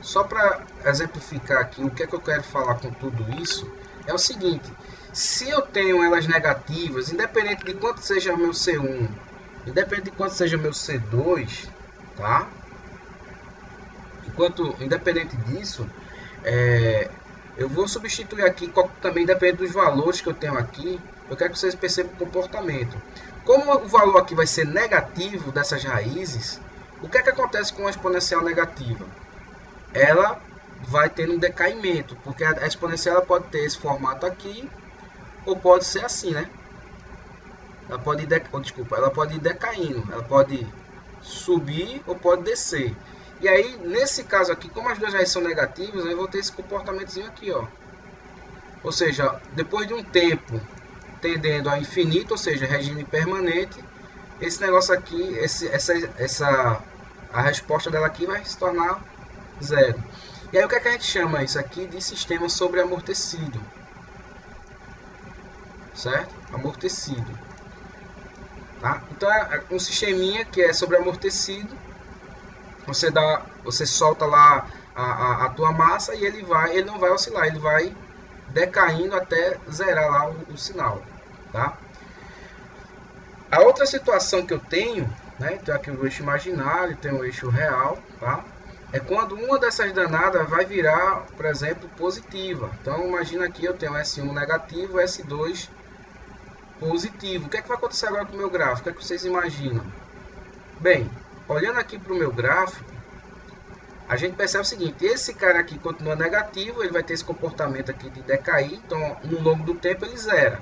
só para exemplificar aqui o que é que eu quero falar com tudo isso, é o seguinte: se eu tenho elas negativas, independente de quanto seja o meu C1, independente de quanto seja o meu C2, tá? Independente disso, eu vou substituir aqui, também depende dos valores que eu tenho aqui, eu quero que vocês percebam o comportamento. Como o valor aqui vai ser negativo dessas raízes, o que é que acontece com a exponencial negativa? Ela vai ter um decaimento, porque a exponencial ela pode ter esse formato aqui, ou pode ser assim, né? Ela pode ir decaindo, ela pode subir ou pode descer. E aí, nesse caso aqui, como as duas raízes são negativas, eu vou ter esse comportamentozinho aqui, ó. Ou seja, depois de um tempo tendendo a infinito, ou seja, regime permanente, esse negócio aqui, a resposta dela aqui vai se tornar zero. E aí o que é que a gente chama isso aqui de sistema sobreamortecido, certo? Amortecido, tá? Então é um sisteminha que é sobreamortecido. Você solta lá a tua massa e ele não vai oscilar, ele vai decaindo até zerar lá o sinal, tá? A outra situação que eu tenho, né? Então aqui o eixo imaginário, tem o eixo real, tá? É quando uma dessas danadas vai virar, por exemplo, positiva. Então imagina aqui eu tenho S1 negativo, S2 positivo. O que é que vai acontecer agora com o meu gráfico? O que é que vocês imaginam? Bem, olhando aqui para o meu gráfico, a gente percebe o seguinte: esse cara aqui continua negativo, ele vai ter esse comportamento aqui de decair, então no longo do tempo ele zera.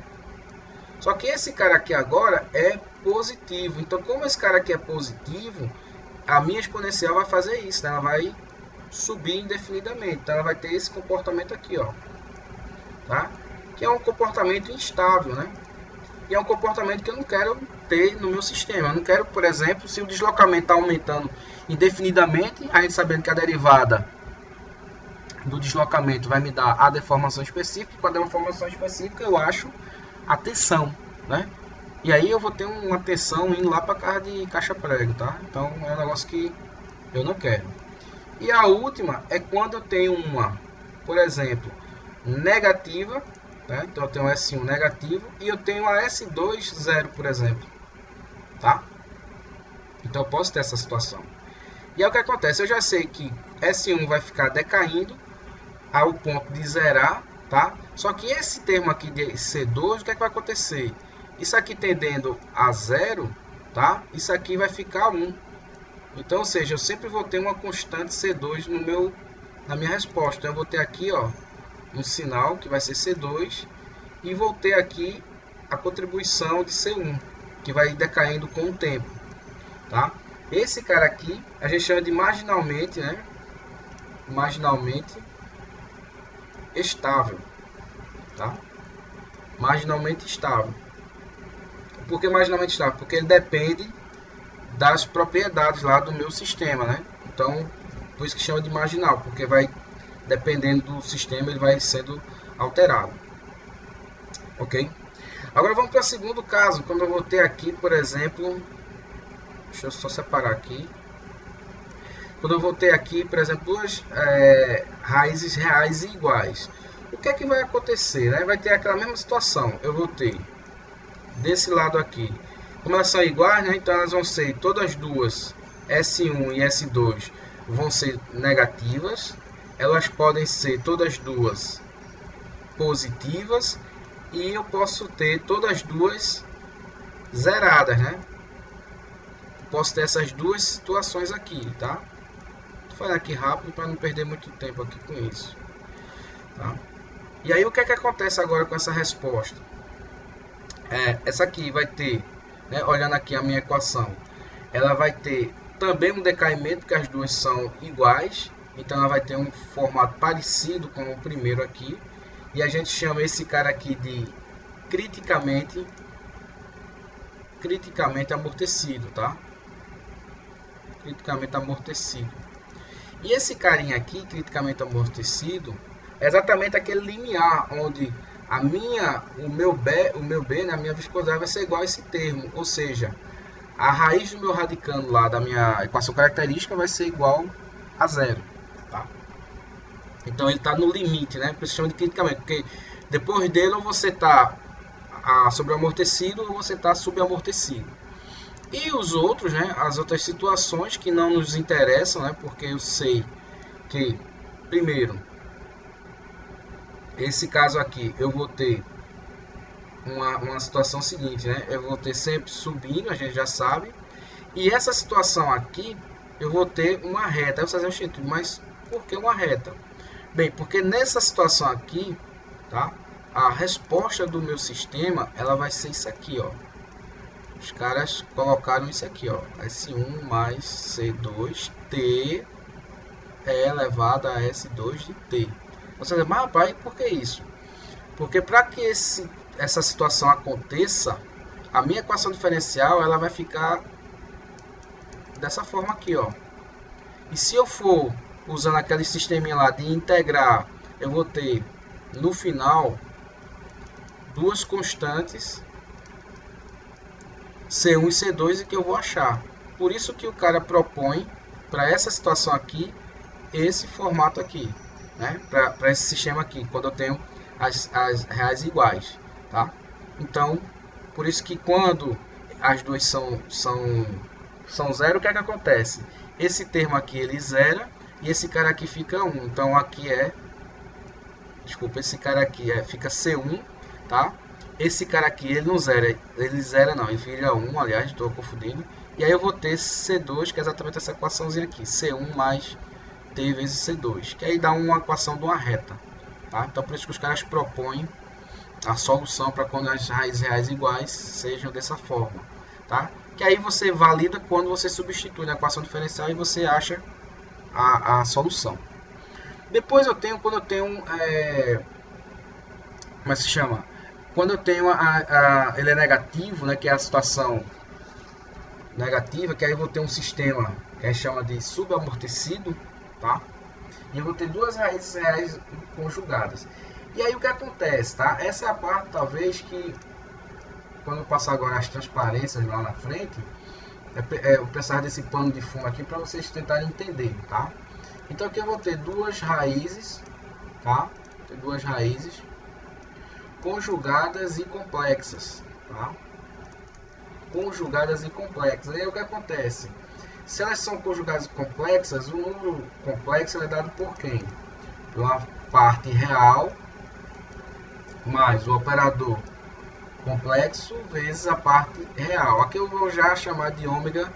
Só que esse cara aqui agora é positivo, então como esse cara aqui é positivo, a minha exponencial vai fazer isso, né? Ela vai subir indefinidamente, então ela vai ter esse comportamento aqui, ó, tá? Que é um comportamento instável, né? E é um comportamento que eu não quero ter no meu sistema. Eu não quero, por exemplo, se o deslocamento está aumentando indefinidamente, a gente sabendo que a derivada do deslocamento vai me dar a deformação específica, e quando é uma deformação específica eu acho a tensão, né? E aí eu vou ter uma tensão indo lá para casa de caixa-prego, tá? Então é um negócio que eu não quero. E a última é quando eu tenho uma, por exemplo, negativa, né? Então eu tenho S1 negativo e eu tenho a S2 zero, por exemplo, tá? Então eu posso ter essa situação. E aí o que acontece? Eu já sei que S1 vai ficar decaindo ao ponto de zerar, tá? Só que esse termo aqui de C2, o que é que vai acontecer? Isso aqui tendendo a 0, tá? Isso aqui vai ficar 1. Então, ou seja, eu sempre vou ter uma constante C2 na minha resposta. Então, eu vou ter aqui, ó, um sinal que vai ser C2 e vou ter aqui a contribuição de C1, que vai decaindo com o tempo, tá? Esse cara aqui a gente chama de marginalmente, né? Marginalmente estável, tá? Marginalmente estável. Por que marginalmente estável? Porque ele depende das propriedades lá do meu sistema, né? Então, por isso que chama de marginal, porque vai dependendo do sistema, ele vai sendo alterado. Ok? Agora vamos para o segundo caso, quando eu vou ter aqui, por exemplo, deixa eu só separar aqui. Quando eu vou ter aqui, por exemplo, duas raízes reais e iguais. O que é que vai acontecer? Né? Vai ter aquela mesma situação. Eu vou ter desse lado aqui, como elas são iguais, né? Então elas vão ser todas duas, S1 e S2 vão ser negativas. Elas podem ser todas duas positivas e eu posso ter todas duas zeradas, né? Posso ter essas duas situações aqui, tá? Vou fazer aqui rápido para não perder muito tempo aqui com isso, tá? E aí o que é que acontece agora com essa resposta? Essa aqui vai ter, né, olhando aqui a minha equação, ela vai ter também um decaimento, porque as duas são iguais, então ela vai ter um formato parecido com o primeiro aqui, e a gente chama esse cara aqui de criticamente amortecido, tá? Criticamente amortecido. E esse carinha aqui, criticamente amortecido, é exatamente aquele limiar onde o meu B, né, a minha viscosidade vai ser igual a esse termo, ou seja, a raiz do meu radicando lá da minha equação característica vai ser igual a 0, tá? Então ele está no limite, né? Por isso chama de criticamente, porque depois dele ou você está sobreamortecido ou você está subamortecido. E os outros, né? As outras situações que não nos interessam, né? Porque eu sei que, primeiro, esse caso aqui eu vou ter uma situação seguinte, né? Eu vou ter sempre subindo, a gente já sabe. E essa situação aqui, eu vou ter uma reta. Aí você vai dizer, mas por que uma reta? Bem, porque nessa situação aqui, tá? A resposta do meu sistema, ela vai ser isso aqui, ó. Os caras colocaram isso aqui, ó. S1 mais C2T é elevado a S2 de T. Você diz, mas rapaz, por que isso? Porque para que essa situação aconteça, a minha equação diferencial ela vai ficar dessa forma aqui, ó. E se eu for usando aquele sisteminha lá de integrar, eu vou ter no final duas constantes C1 e C2 e que eu vou achar. Por isso que o cara propõe para essa situação aqui esse formato aqui, né? Para esse sistema aqui, quando eu tenho as reais iguais, tá? Então, por isso que quando as duas são zero, o que é que acontece? Esse termo aqui ele zera e esse cara aqui fica 1. Então aqui esse cara aqui fica C1, tá? Esse cara aqui ele não zera, ele vira 1, aliás, estou confundindo. E aí eu vou ter C2, que é exatamente essa equaçãozinha aqui, C1 mais T vezes C2, que aí dá uma equação de uma reta, tá? Então por isso que os caras propõem a solução para quando as raízes reais iguais sejam dessa forma, tá? Que aí você valida quando você substitui na equação diferencial e você acha a solução. Depois eu tenho, quando eu tenho, como é que se chama? Quando eu tenho ele é negativo, né, que é a situação negativa, que aí eu vou ter um sistema que a gente chama de subamortecido, tá? E eu vou ter duas raízes reais conjugadas. E aí o que acontece, tá? Essa é a parte, talvez, que quando eu passar agora as transparências lá na frente, eu precisar desse pano de fundo aqui para vocês tentarem entender, tá? Então aqui eu vou ter duas raízes, tá? Ter duas raízes conjugadas e complexas, tá? Conjugadas e complexas. Aí o que acontece? Se elas são conjugadas e complexas, o número complexo é dado por quem? Por uma parte real mais o operador complexo vezes a parte real. Aqui eu vou já chamar de ômega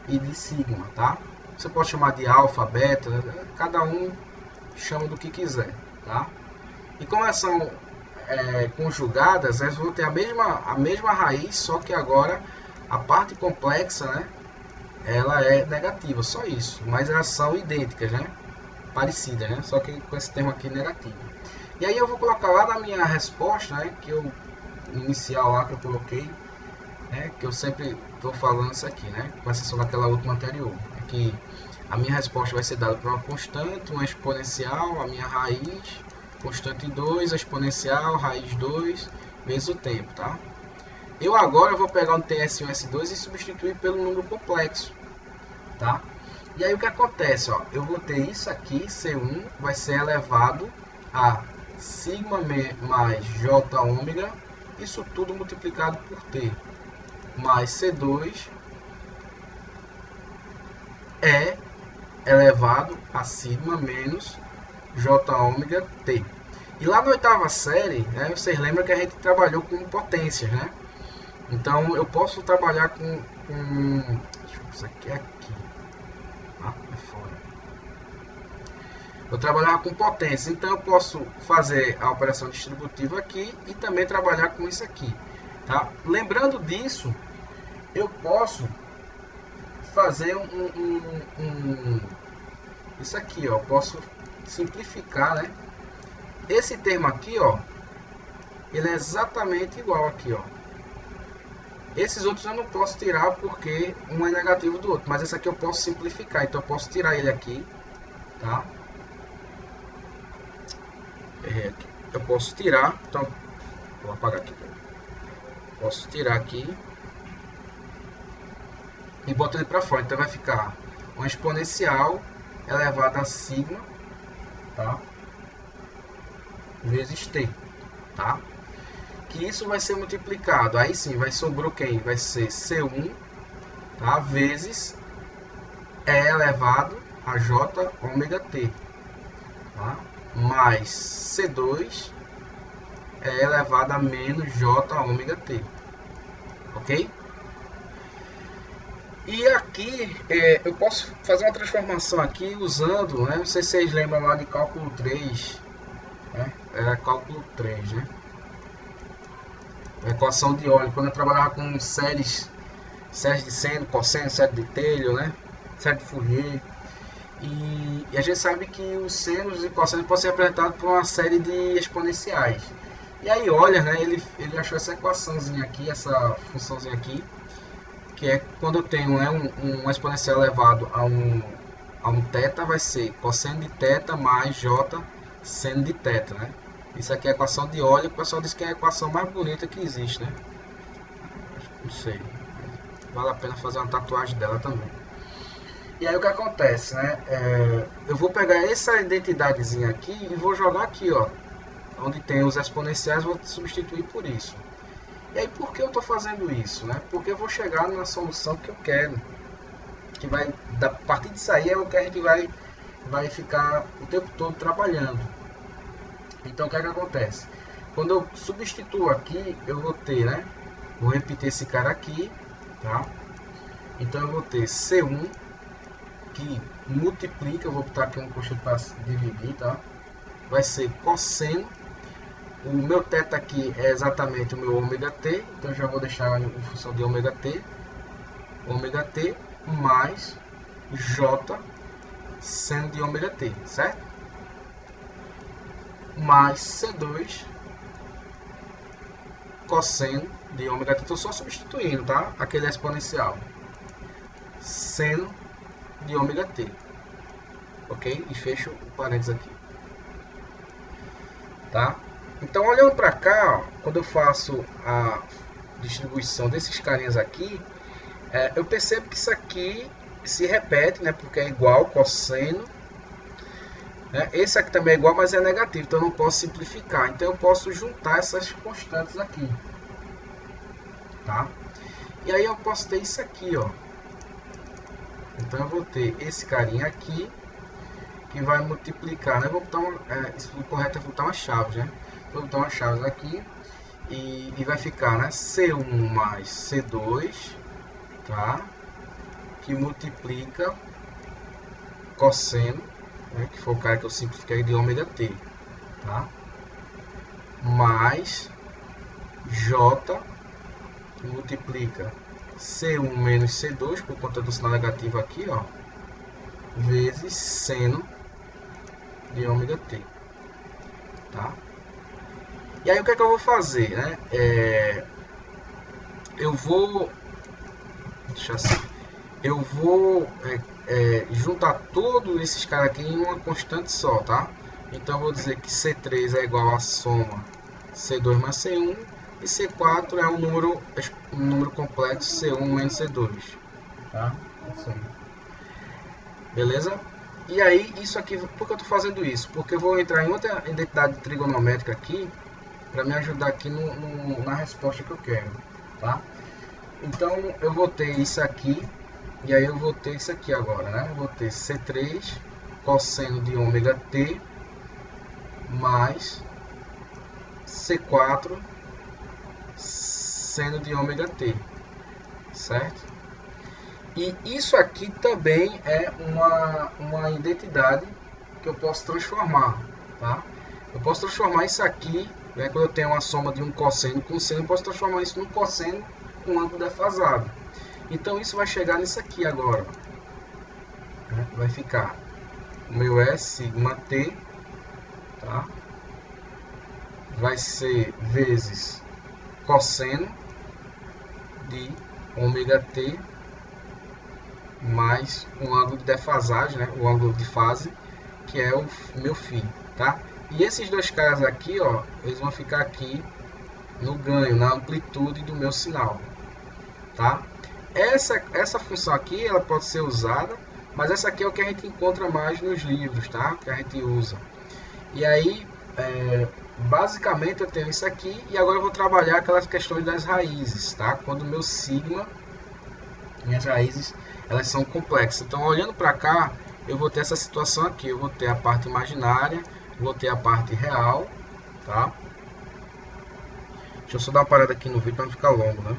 e de sigma, tá? Você pode chamar de alfa, beta, cada um chama do que quiser, tá? E como elas são conjugadas, elas vão ter a mesma raiz, só que agora a parte complexa, né, ela é negativa, só isso. Mas elas são idênticas, né? Parecidas, né? Só que com esse termo aqui negativo. E aí eu vou colocar lá na minha resposta, né, que eu inicial lá que eu coloquei, né, que eu sempre estou falando isso aqui, né, com exceção daquela última anterior, que a minha resposta vai ser dada por uma constante, uma exponencial, a minha raiz, constante 2, a exponencial, raiz 2, vezes o tempo, tá? Eu agora vou pegar um TS1, S2 e substituir pelo número complexo, tá? E aí o que acontece, ó, eu vou ter isso aqui, C1 vai ser elevado a sigma mais J ômega, isso tudo multiplicado por T, mais C2 é elevado a sigma menos J ômega T. E lá na oitava série, né, vocês lembram que a gente trabalhou com potências, né? Então eu posso trabalhar com deixa eu ver, isso aqui é aqui. Ah, é fora. Eu trabalhar com potências, então eu posso fazer a operação distributiva aqui e também trabalhar com isso aqui, tá? Lembrando disso, eu posso fazer isso aqui, ó, posso simplificar, né? Esse termo aqui, ó, ele é exatamente igual aqui, ó. Esses outros eu não posso tirar porque um é negativo do outro, mas esse aqui eu posso simplificar, então eu posso tirar ele aqui, tá? Eu posso tirar, então vou apagar aqui. Posso tirar aqui e botar ele para fora, então vai ficar uma exponencial elevada a sigma, tá? Vezes t, tá? Que isso vai ser multiplicado, aí sim, vai sobrou quem? Vai ser C1, tá? Vezes E elevado a J ômega T, tá? Mais C2 E elevado a menos J ômega T, ok? E aqui eu posso fazer uma transformação aqui usando, né? Não sei se vocês lembram lá de cálculo 3, né? Era cálculo 3, né? Equação de Euler, quando eu trabalhava com séries de seno, cosseno, série de Taylor, né? Série de Fourier. E a gente sabe que os senos e cossenos podem ser representados por uma série de exponenciais. E aí Euler, né, ele achou essa equaçãozinha aqui, essa funçãozinha aqui, que é quando eu tenho, né, um exponencial elevado a um θ, vai ser cosseno de θ mais j seno de θ, né? Isso aqui é a equação de Euler, o pessoal diz que é a equação mais bonita que existe, né? Não sei, vale a pena fazer uma tatuagem dela também. E aí o que acontece, né? Eu vou pegar essa identidadezinha aqui e vou jogar aqui, ó, onde tem os exponenciais, vou substituir por isso. E aí por que eu estou fazendo isso, né? Porque eu vou chegar na solução que eu quero, que vai, a partir disso aí é o que a gente vai ficar o tempo todo trabalhando. Então o que é que acontece? Quando eu substituo aqui, eu vou ter, né? Vou repetir esse cara aqui, tá? Então eu vou ter C1 que multiplica, eu vou botar aqui um constante para dividir, tá? Vai ser cosseno. O meu θ aqui é exatamente o meu ômega t, então eu já vou deixar em função de ômega t mais j seno de ômega t, certo? Mais C2 cosseno de ômega t, estou só substituindo, tá? Aquele exponencial, seno de ômega t, ok? E fecho o parênteses aqui, tá? Então, olhando para cá, ó, quando eu faço a distribuição desses carinhas aqui, eu percebo que isso aqui se repete, né? Porque é igual cosseno. Né? Esse aqui também é igual, mas é negativo, então eu não posso simplificar. Então eu posso juntar essas constantes aqui, tá? E aí eu posso ter isso aqui, ó. Então eu vou ter esse carinha aqui que vai multiplicar, né? Eu vou botar o correto é botar uma chave, né? vou botar umas chaves aqui e vai ficar, né, C1 mais C2, tá? Que multiplica cosseno, né, que foi o cara que eu simplifiquei, de ômega t, tá? Mais J, que multiplica C1 menos C2, por conta do sinal negativo aqui, ó, vezes seno de ômega t, tá? E aí o que é que eu vou fazer, né? Eu vou juntar todos esses caras aqui em uma constante só, tá? Então eu vou dizer que C3 é igual a soma C2 mais C1 e C4 é um número complexo C1 menos C2, tá? Assim. Beleza? E aí, isso aqui, por que eu estou fazendo isso? Porque eu vou entrar em outra identidade trigonométrica aqui, para me ajudar aqui na resposta que eu quero, tá? Então, eu vou ter isso aqui, e aí eu vou ter isso aqui agora, né? Eu vou ter C3 cosseno de ômega t mais C4 seno de ômega t, certo? E isso aqui também é uma identidade que eu posso transformar, tá? Eu posso transformar isso aqui, né, quando eu tenho uma soma de um cosseno com seno, eu posso transformar isso num cosseno com ângulo defasado. Então isso vai chegar nisso aqui agora, né? Vai ficar, o meu é sigma t, tá? Vai ser vezes cosseno de ômega t mais um ângulo de defasagem, né? O ângulo de fase, que é o meu φ, tá? E esses dois caras aqui, ó, eles vão ficar aqui no ganho, na amplitude do meu sinal, tá? Essa função aqui, ela pode ser usada, mas essa aqui é o que a gente encontra mais nos livros, tá? Que a gente usa. E aí, basicamente eu tenho isso aqui, e agora eu vou trabalhar aquelas questões das raízes, tá? Quando o meu sigma, minhas raízes, elas são complexas. Então, olhando para cá, eu vou ter essa situação aqui. Eu vou ter a parte imaginária, vou ter a parte real, tá? Deixa eu só dar uma parada aqui no vídeo para não ficar longo, né?